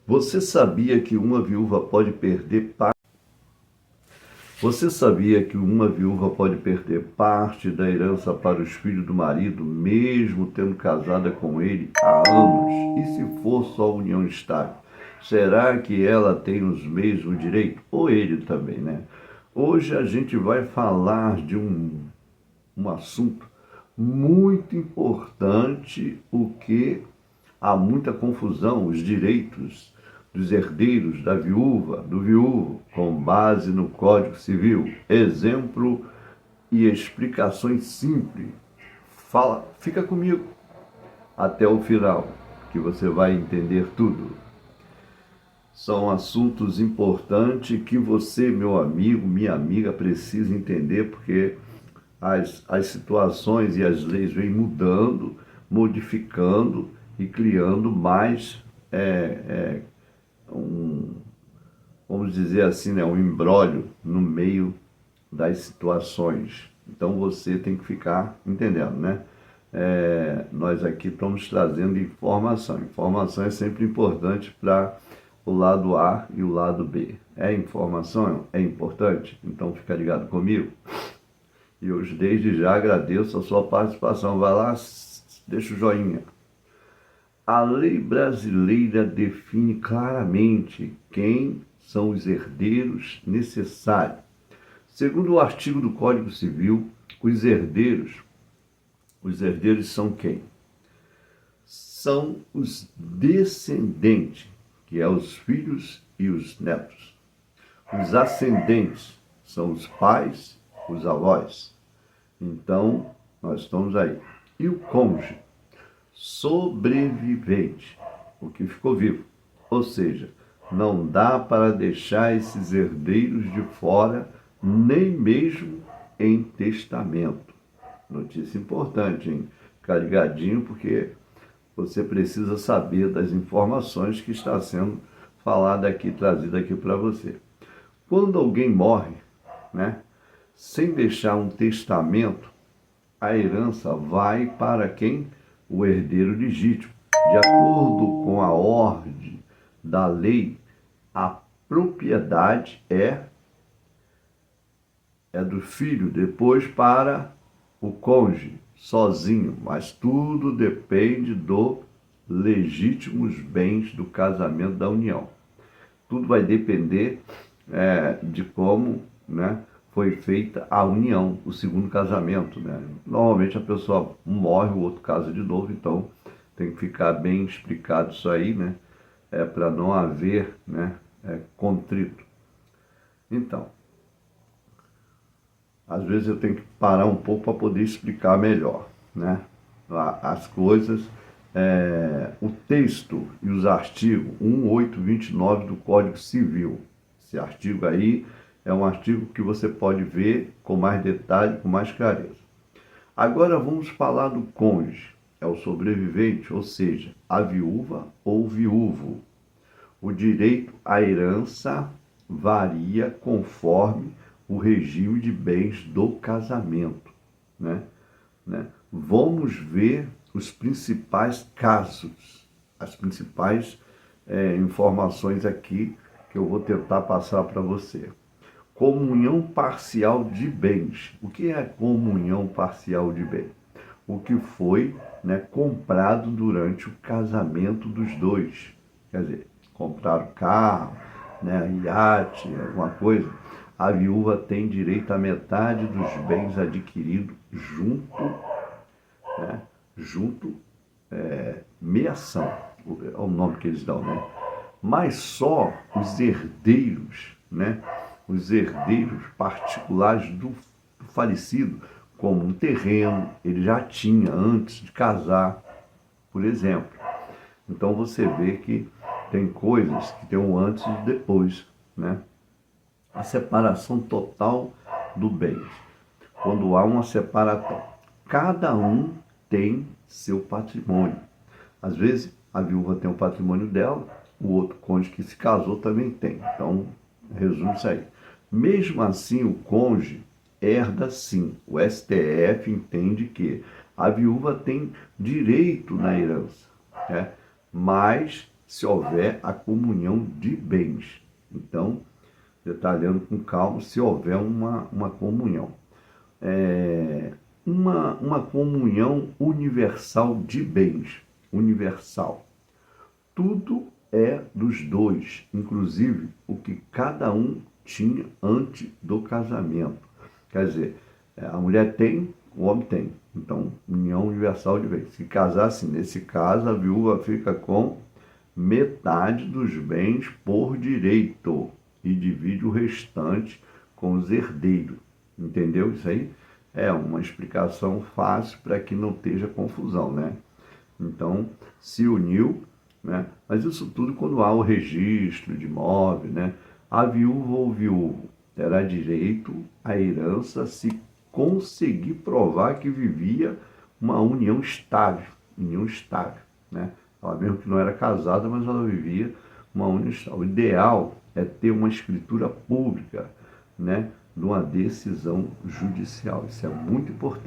Você sabia que uma viúva pode perder parte? Você sabia que uma viúva pode perder parte da herança para os filhos do marido, mesmo tendo casada com ele há anos? E se for só união estável? Será que ela tem os mesmos direitos? Ou ele também, né? Hoje a gente vai falar de um assunto muito importante, o que há muita confusão, os direitos dos herdeiros, da viúva, do viúvo, com base no Código Civil. Exemplo e explicações simples. Fala, fica comigo até o final, que você vai entender tudo. São assuntos importantes que você, meu amigo, minha amiga, precisa entender, porque as situações e as leis vêm mudando, modificando e criando mais um, vamos dizer assim, né, um imbróglio no meio das situações. Então você tem que ficar entendendo, né? Nós aqui estamos trazendo informação. Informação é sempre importante para o lado A e o lado B. Informação é importante? Então fica ligado comigo. E eu desde já agradeço a sua participação. Vai lá, deixa o joinha. A lei brasileira define claramente quem são os herdeiros necessários. Segundo o artigo do Código Civil, os herdeiros são quem? São os descendentes, que é os filhos e os netos. Os ascendentes são os pais, os avós. Então, nós estamos aí. E o cônjuge? Sobrevivente, o que ficou vivo. Ou seja, não dá para deixar esses herdeiros de fora, nem mesmo em testamento. Notícia importante, hein? Ficar ligadinho, porque você precisa saber das informações que está sendo falada aqui, trazida aqui para você. Quando alguém morre, né, sem deixar um testamento, a herança vai para quem? O herdeiro legítimo. De acordo com a ordem da lei, a propriedade é do filho, depois para o cônjuge, sozinho, mas tudo depende dos legítimos bens do casamento, da união. Tudo vai depender de como, né, foi feita a união, o segundo casamento, né? Normalmente a pessoa morre, o outro casa de novo, então tem que ficar bem explicado isso aí, né? Para não haver, né, contrito. Então, às vezes eu tenho que parar um pouco para poder explicar melhor, né, as coisas. O texto e os artigos 1829 do Código Civil. Esse artigo aí é um artigo que você pode ver com mais detalhe, com mais clareza. Agora vamos falar do cônjuge. É o sobrevivente, ou seja, a viúva ou viúvo. O direito à herança varia conforme o regime de bens do casamento, né? Vamos ver os principais casos, as principais informações aqui que eu vou tentar passar para você. Comunhão parcial de bens. O que é comunhão parcial de bens? O que foi, né, comprado durante o casamento dos dois. Quer dizer, compraram carro, né, iate, alguma coisa. A viúva tem direito à metade dos bens adquiridos junto, meação, é o nome que eles dão, né? Mas só os herdeiros, né? Os herdeiros particulares do falecido, como um terreno, ele já tinha antes de casar, por exemplo. Então você vê que tem coisas que tem um antes e depois, né? A separação total do bem. Quando há uma separação, cada um tem seu patrimônio. Às vezes a viúva tem o patrimônio dela, o outro cônjuge que se casou também tem. Então, resume isso aí. Mesmo assim, o cônjuge herda sim. O STF entende que a viúva tem direito na herança, né? Mas se houver a comunhão de bens. Então, detalhando com calma, se houver uma comunhão. Uma comunhão universal de bens, universal. Tudo é dos dois, inclusive o que cada um tinha antes do casamento. Quer dizer, a mulher tem, o homem tem. Então, união universal de bens. Se casasse nesse caso, a viúva fica com metade dos bens por direito e divide o restante com os herdeiros. Entendeu isso aí? É uma explicação fácil para que não esteja confusão, né? Então, se uniu, né? Mas isso tudo quando há o registro de imóvel, né? A viúva ou viúvo terá direito à herança se conseguir provar que vivia uma união estável, né? Ela mesmo que não era casada, mas ela vivia uma união estável. O ideal é ter uma escritura pública, né? De uma decisão judicial. Isso é muito importante.